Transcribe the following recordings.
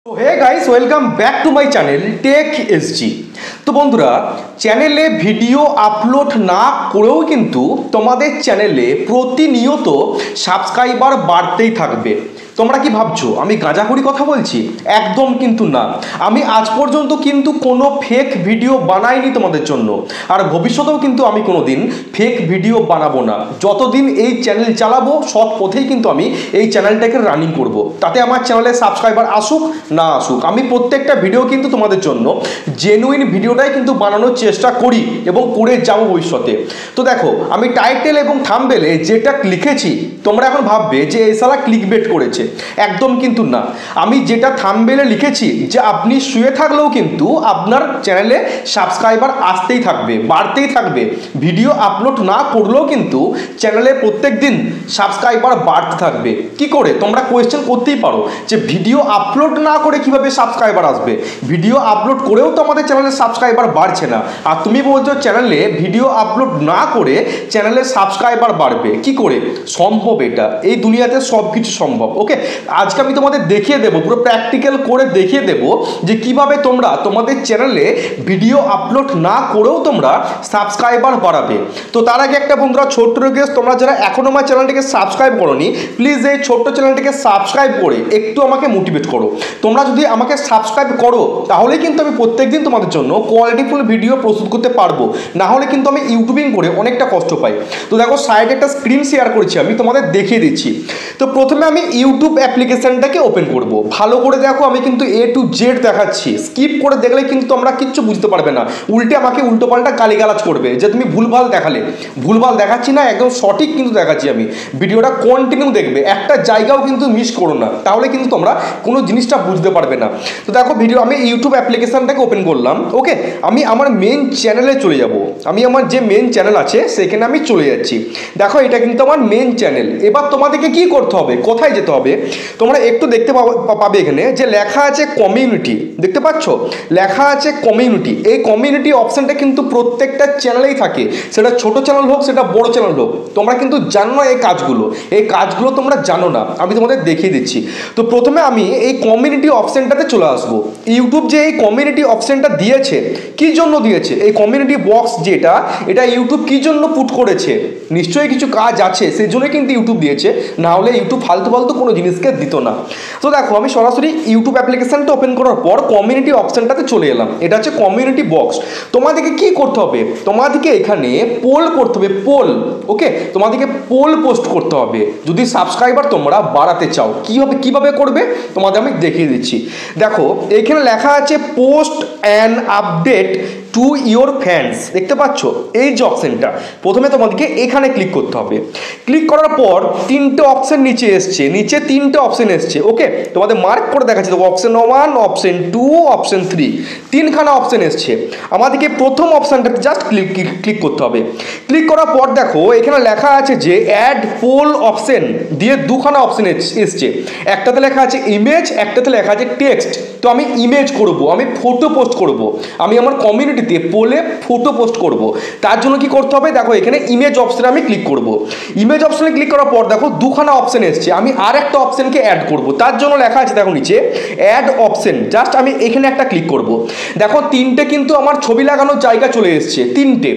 তো hey guys, welcome back to my channel tech SG. তো বন্ধুরা, চ্যানেলে ভিডিও আপলোড না করেও কিন্তু তোমাদের চ্যানেলে প্রতিনিয়ত সাবস্ক্রাইবার বাড়তেই থাকবে। তোমরা কি ভাবছো আমি গাঁজাখুরি কথা বলছি? একদম কিন্তু না। আমি আজ পর্যন্ত কিন্তু কোনো ফেক ভিডিও বানাইনি তোমাদের জন্য, আর ভবিষ্যতেও কিন্তু আমি কোনো দিন ফেক ভিডিও বানাবো না। যতদিন এই চ্যানেল চালাবো সৎ পথেই কিন্তু আমি এই চ্যানেলটাকে রানিং করব। তাতে আমার চ্যানেলে সাবস্ক্রাইবার আসুক না আসুক, আমি প্রত্যেকটা ভিডিও কিন্তু তোমাদের জন্য জেনুইন ভিডিওটাই কিন্তু বানানোর চেষ্টা করি এবং করে যাবো ভবিষ্যতে। তো দেখো, আমি টাইটেল এবং থাম্বনেলে যেটা লিখেছি তোমরা এখন ভাববে যে এই শালা ক্লিকবেট করেছে। একদম কিন্তু না। আমি যেটা থাম্বনেলে লিখেছি যে আপনি শুয়ে থাকলেও কিন্তু আপনার চ্যানেলে সাবস্ক্রাইবার আসতেই থাকবে, বাড়তেই থাকবে। ভিডিও আপলোড না করলেও কিন্তু চ্যানেলে প্রত্যেক দিন সাবস্ক্রাইবার বাড়তে থাকবে। কি করে? তোমরা কোয়েশ্চেন করতেই পারো যে ভিডিও আপলোড না করে কিভাবে সাবস্ক্রাইবার আসবে? ভিডিও আপলোড করেও তো আমাদের চ্যানেলে সাবস্ক্রাইবার বাড়ছে না, আর তুমি বলছো চ্যানেলে ভিডিও আপলোড না করে চ্যানেলে সাবস্ক্রাইবার বাড়বে। কি করে সম্ভব? এটা এই দুনিয়াতে সব কিছু সম্ভব। ওকে, আজকে আমি তোমাদের দেখিয়ে দেবো, পুরো প্র্যাকটিক্যাল করে দেখিয়ে দেবো যে কিভাবে তোমরা তোমাদের চ্যানেলে ভিডিও আপলোড না করেও তোমরা সাবস্ক্রাইবার বাড়াবে। তো তার আগে একটা বন্ধুরা ছোট্ট রিকোয়েস্ট, তোমরা যারা এখনো আমার চ্যানেলটিকে সাবস্ক্রাইব করোনি, প্লিজ এই ছোট্ট চ্যানেলটিকে সাবস্ক্রাইব করে একটু আমাকে মোটিভেট করো। তোমরা যদি আমাকে সাবস্ক্রাইব করো তাহলেই কিন্তু আমি প্রত্যেকদিন তোমাদের জন্য কোয়ালিটিফুল ভিডিও প্রস্তুত করতে পারবো, না হলে কিন্তু আমি ইউটিউবিং করে অনেকটা কষ্ট পাই। তো দেখো, সাইডে একটা স্ক্রিন শেয়ার করেছি, আমি তোমাদের দেখিয়ে দিচ্ছি। তো প্রথমে আমি ইউটিউব অ্যাপ্লিকেশনটাকে ওপেন করব। ভালো করে দেখো, আমি কিন্তু এ টু জেড দেখাচ্ছি। স্কিপ করে দেখলে কিন্তু তোমরা কিচ্ছু বুঝতে পারবে না, উল্টে আমাকে উল্টোপাল্টা গালিগালাজ করবে যে তুমি ভুলভাল দেখালে। ভুলভাল দেখাচ্ছি না, একদম সঠিক কিন্তু দেখাচ্ছি। আমি ভিডিওটা কন্টিনিউ দেখবে, একটা জায়গাও কিন্তু মিস করো না, তাহলে কিন্তু তোমরা কোনো জিনিসটা বুঝতে পারবে না। তো দেখো, আমি ইউটিউব অ্যাপ্লিকেশনটাকে ওপেন করলাম। ওকে, আমি আমার মেন চ্যানেলে চলে যাব। আমি আমার যে মেন চ্যানেল আছে সেখানে আমি চলে যাচ্ছি। দেখো, এটা কিন্তু আমার মেন চ্যানেল। এবার তোমাদেরকে কি করতে হবে, কোথায় যেতে হবে? তোমরা একটু দেখতে পাবে এখানে যে লেখা আছে কমিউনিটি, দেখতে পাচ্ছ? লেখা আছে কমিউনিটি। এই কমিউনিটি অপশনটা কিন্তু প্রত্যেকটা চ্যানেলেই থাকে, সেটা ছোট চ্যানেল হোক সেটা বড় চ্যানেল হোক। তোমরা কিন্তু জানো না এই কাজগুলো তোমরা জানো না, আমি তোমাদের দেখিয়ে দিচ্ছি। তো প্রথমে আমি এই কমিউনিটি অপশনটাতে চলে আসবো। ইউটিউব যে এই কমিউনিটি অপশনটা দিয়েছে, কি জন্য দিয়েছে? এই কমিউনিটি বক্স যেটা, এটা ইউটিউব কি জন্য পুট করেছে? নিশ্চয়ই কিছু কাজ আছে, সেই জন্যই কিন্তু ইউটিউব দিয়েছে, না হলে ইউটিউব ফালতু ফালতু কোনো জিনিসকে দিত না। তো দেখো, আমি সরাসরি ইউটিউব অ্যাপ্লিকেশনটা ওপেন করার পর কমিউনিটি অপশনটাতে চলে এলাম। এটা হচ্ছে কমিউনিটি বক্স। তোমাদেরকে কি করতে হবে? তোমাদেরকে এখানে পোল করতে হবে, পোল। ওকে, তোমাদেরকে পোল পোস্ট করতে হবে যদি সাবস্ক্রাইবার তোমরা বাড়াতে চাও। কিভাবে করবে তোমাদের আমি দেখিয়ে দিচ্ছি। দেখো, এখানে লেখা আছে post an update to your fans, দেখতে পাচ্ছ এই যে অপশনটা? প্রথমে তোমাদেরকে এখানে ক্লিক করতে হবে। ক্লিক করার পর তিনটে অপশন নিচে এসছে, নিচে তিনটে অপশন এসছে। ওকে, তোমাদের মার্ক করে দেখাচ্ছে, দেখো অপশন 1, অপশন 2, অপশন 3, তিনখানা অপশন এসছে। আমাদেরকে প্রথম অপশনটাতে জাস্ট ক্লিক করতে হবে। ক্লিক করার পর দেখো এখানে লেখা আছে যে অ্যাড পোল অপশন দিয়ে দুখানা অপশন এসছে। একটাতে লেখা আছে ইমেজ, একটাতে লেখা আছে টেক্সট। তো আমি ইমেজ করব, আমি ফটো পোস্ট করব, আমি আমার কমিউনিটিতে পোলে ফটো পোস্ট করব। তার জন্য কি করতে হবে? দেখো, এখানে ইমেজ অপশনে আমি ক্লিক করব। ইমেজ অপশনে ক্লিক করার পর দেখো দুখানা অপশন এসছে, আমি আর একটা অপশনকে অ্যাড করব। তার জন্য লেখা আছে দেখো নিচে অ্যাড অপশন, জাস্ট আমি এখানে একটা ক্লিক করব। দেখো, তিনটে কিন্তু আমার ছবি লাগানোর জায়গা চলে এসছে, তিনটে।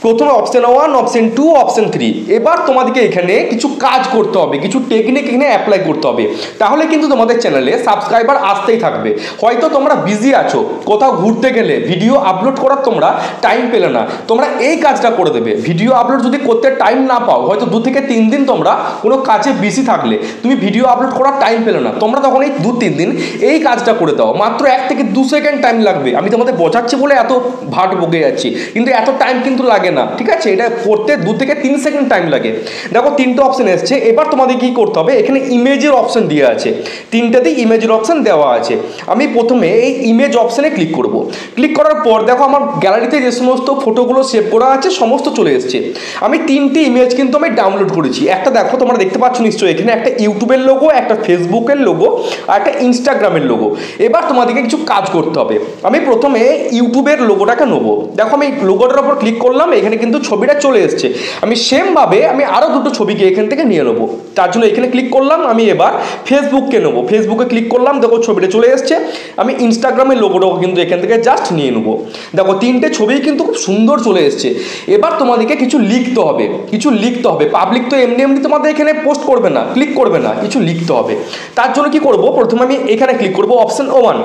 প্রথমে অপশন 1, অপশন 2, অপশন 3। এবার তোমাদেরকে এখানে কিছু কাজ করতে হবে, কিছু টেকনিক এখানে অ্যাপ্লাই করতে হবে, তাহলে কিন্তু তোমাদের চ্যানেলে সাবস্ক্রাইবার আসতেই থাকবে। হয়তো তোমরা বিজি আছো, কোথাও ঘুরতে গেলে ভিডিও আপলোড করার তোমরা টাইম পেলে না, তোমরা এই কাজটা করে দেবে। ভিডিও আপলোড যদি করতে টাইম না পাও, হয়তো 2 থেকে 3 দিন তোমরা কোনো কাজে বিজি থাকলে, তুমি ভিডিও আপলোড করার টাইম পেলে না, তোমরা তখন এই 2-3 দিন এই কাজটা করে দাও। মাত্র 1 থেকে 2 সেকেন্ড টাইম লাগবে। আমি তোমাদের বোঝাচ্ছি বলে এত ভাট বকে যাচ্ছি, কিন্তু এত টাইম কিন্তু লাগে না, ঠিক আছে? এটা করতে 2 থেকে 3 সেকেন্ড টাইম লাগে। দেখো, তিনটে অপশন এসছে। এবার তোমাদের কি করতে হবে? এখানে ইমেজের অপশন দেওয়া আছে, তিনটাতেই ইমেজের অপশন দেওয়া আছে। আমি প্রথমে এই ইমেজ অপশনে ক্লিক করব। ক্লিক করার পর দেখো আমার আমার গ্যালারিতে যে সমস্ত ফটোগুলো সেভ করা আছে সমস্ত চলে এসছে। আমি 3টি ইমেজ কিন্তু আমি ডাউনলোড করেছি। একটা দেখো, তোমরা দেখতে পাচ্ছ নিশ্চয়ই এখানে একটা ইউটিউবের লোগো, একটা ফেসবুকের লোগো আর একটা ইনস্টাগ্রামের লোগো। এবার তোমাদেরকে কিছু কাজ করতে হবে। আমি প্রথমে ইউটিউবের লোগোটাকে নেবো। দেখো আমি লোগোটার উপর ক্লিক করলাম, এখানে কিন্তু ছবিটা চলে এসছে। আমি সেমভাবে আমি আরও দুটো ছবিকে এখান থেকে নিয়ে নেবো। তার জন্য এখানে ক্লিক করলাম। আমি এবার ফেসবুককে নেবো, ফেসবুকে ক্লিক করলাম, দেখো ছবিটা চলে এসছে। আমি ইনস্টাগ্রামের লোগোটাও কিন্তু এখান থেকে জাস্ট নিয়ে নেবো। দেখো 3টে ছবি কিন্তু খুব সুন্দর চলে এসছে। এবার তোমাদেরকে কিছু লিখতে হবে, কিছু লিখতে হবে। পাবলিক তো এমনি এমনি তোমাদের এখানে পোস্ট করবে না, ক্লিক করবে না, কিছু লিখতে হবে। তার জন্য কি করব, প্রথমে আমি এখানে ক্লিক করব, অপশন 1,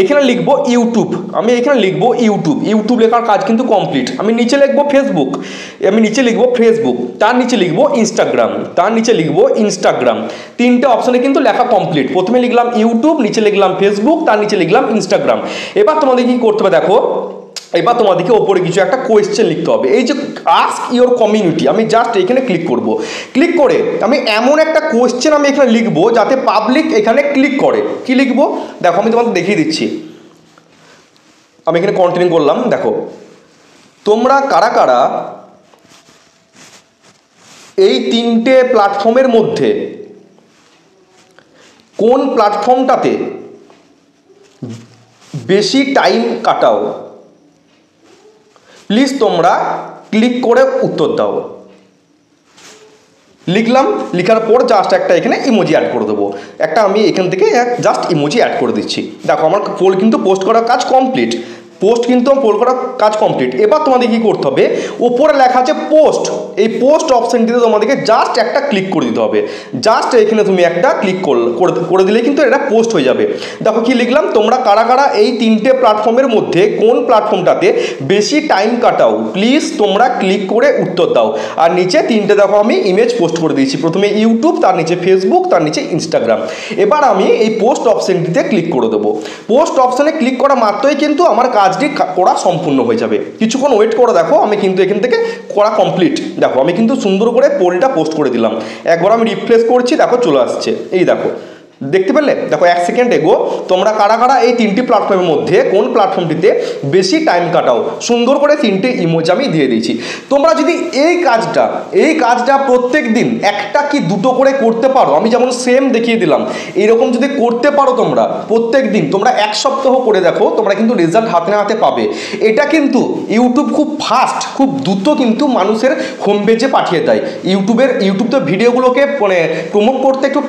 এখানে লিখবো ইউটিউব। আমি এখানে লিখবো ইউটিউব, ইউটিউব লেখার কাজ কিন্তু কমপ্লিট। আমি নিচে লিখবো ফেসবুক, আমি নিচে লিখবো ফেসবুক, তার নিচে লিখবো ইনস্টাগ্রাম, তার নিচে লিখবো ইনস্টাগ্রাম। 3টে অপশনে কিন্তু লেখা কমপ্লিট। প্রথমে লিখলাম ইউটিউব, নিচে লিখলাম ফেসবুক, তার নিচে লিখলাম ইনস্টাগ্রাম। এবার তোমাদের কি করতে হবে দেখো, এবার তোমাদেরকে ওপরে কিছু একটা কোয়েশ্চেন লিখতে হবে। এই যে আস্ক ইওর কমিউনিটি, আমি জাস্ট এখানে ক্লিক করব। ক্লিক করে আমি এমন একটা কোয়েশ্চেন আমি এখানে লিখবো যাতে পাবলিক এখানে ক্লিক করে। কি লিখবো দেখো, আমি তোমাদের দেখিয়ে দিচ্ছি। আমি এখানে কন্টিনিউ করলাম। দেখো, তোমরা কারা কারা এই 3টে প্ল্যাটফর্মের মধ্যে কোন প্ল্যাটফর্মটাতে বেশি টাইম কাটাও, প্লিজ তোমরা ক্লিক করে উত্তর দাও। লিখলাম, লেখার পর জাস্ট একটা এখানে ইমোজি অ্যাড করে দেবো। একটা আমি এখান থেকে জাস্ট ইমোজি অ্যাড করে দিচ্ছি। দেখো আমার পোল কিন্তু পোস্ট করার কাজ কমপ্লিট, পোস্ট কিন্তু পোল করার কাজ কমপ্লিট। এবার তোমাদের কি করতে হবে, উপরে লেখা আছে পোস্ট, এই পোস্ট অপশানটিতে তোমাদেরকে জাস্ট একটা ক্লিক করে দিতে হবে। জাস্ট এখানে তুমি একটা ক্লিক করে দিলে কিন্তু এটা পোস্ট হয়ে যাবে। দেখো কি লিখলাম, তোমরা কারা কারা এই 3টে প্ল্যাটফর্মের মধ্যে কোন প্ল্যাটফর্মটাতে বেশি টাইম কাটাও, প্লিজ তোমরা ক্লিক করে উত্তর দাও। আর নিচে 3টে দেখো আমি ইমেজ পোস্ট করে দিয়েছি। প্রথমে ইউটিউব, তার নিচে ফেসবুক, তার নিচে ইনস্টাগ্রাম। এবার আমি এই পোস্ট অপশানটিতে ক্লিক করে দেবো। পোস্ট অপশানে ক্লিক করা মাত্রই কিন্তু আমার কাজটি করা সম্পূর্ণ হয়ে যাবে। কিছুক্ষণ ওয়েট করে দেখো, আমি কিন্তু এখান থেকে করা কমপ্লিট। দেখো আমি কিন্তু সুন্দর করে পোলটা পোস্ট করে দিলাম। একবার আমি রিফ্রেশ করছি, দেখো চলে আসছে। এই দেখো, দেখতে পেলে? দেখো 1 সেকেন্ড এগো, তোমরা কারা কারা এই 3টি প্ল্যাটফর্মের মধ্যে কোন প্ল্যাটফর্মটিতে বেশি টাইম কাটাও, সুন্দর করে 3টে ইমোজি আমি দিয়ে দিয়েছি। তোমরা যদি এই কাজটা প্রত্যেক দিন একটা কি দুটো করে করতে পারো, আমি যেমন সেম দেখিয়ে দিলাম, এইরকম যদি করতে পারো তোমরা প্রত্যেক দিন, তোমরা 1 সপ্তাহ করে দেখো, তোমরা কিন্তু রেজাল্ট হাতে না হাতে পাবে। এটা কিন্তু ইউটিউব খুব ফাস্ট, খুব দ্রুত কিন্তু মানুষের হোম পেজে পাঠিয়ে দেয়। ইউটিউব তো ভিডিওগুলোকে মানে প্রমোট করতে একটু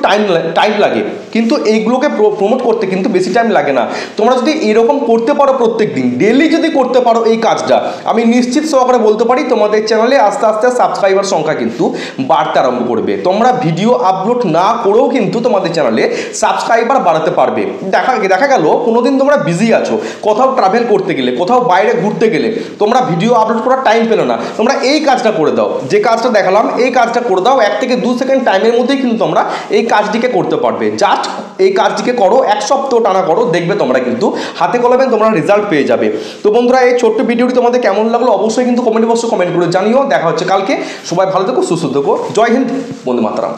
টাইম লাগে, কিন্তু এইগুলোকে প্রমোট করতে কিন্তু বেশি টাইম লাগে না। তোমরা যদি এরকম করতে পারো প্রত্যেক দিন, ডেলি যদি করতে পারো এই কাজটা, আমি নিশ্চিত সহকারে বলতে পারি তোমাদের চ্যানেলে আস্তে আস্তে সাবস্ক্রাইবার সংখ্যা কিন্তু বাড়তে আরম্ভ করবে। তোমরা ভিডিও আপলোড না করেও কিন্তু তোমাদের চ্যানেলে সাবস্ক্রাইবার বাড়াতে পারবে। দেখা গেল কোনোদিন তোমরা বিজি আছো, কোথাও ট্রাভেল করতে গেলে, কোথাও বাইরে ঘুরতে গেলে তোমরা ভিডিও আপলোড করার টাইম পেলো না, তোমরা এই কাজটা করে দাও। যে কাজটা দেখালাম এই কাজটা করে দাও, 1 থেকে 2 সেকেন্ড টাইমের মধ্যেই কিন্তু তোমরা এই কাজটিকে করতে পারবে। জাস্ট এই কাজটিকে করো, 1 সপ্তাহ টানা করো, দেখবে তোমরা কিন্তু হাতে কলমে তোমরা রেজাল্ট পেয়ে যাবে। তো বন্ধুরা, এই ছোট্ট ভিডিওটি তোমাদের কেমন লাগলো অবশ্যই কিন্তু কমেন্ট বক্সে কমেন্ট করে জানিও। দেখা হচ্ছে কালকে। সবাই ভালো থেকো, সুস্থ থেকো। জয় হিন্দ, বন্দে মাতরম।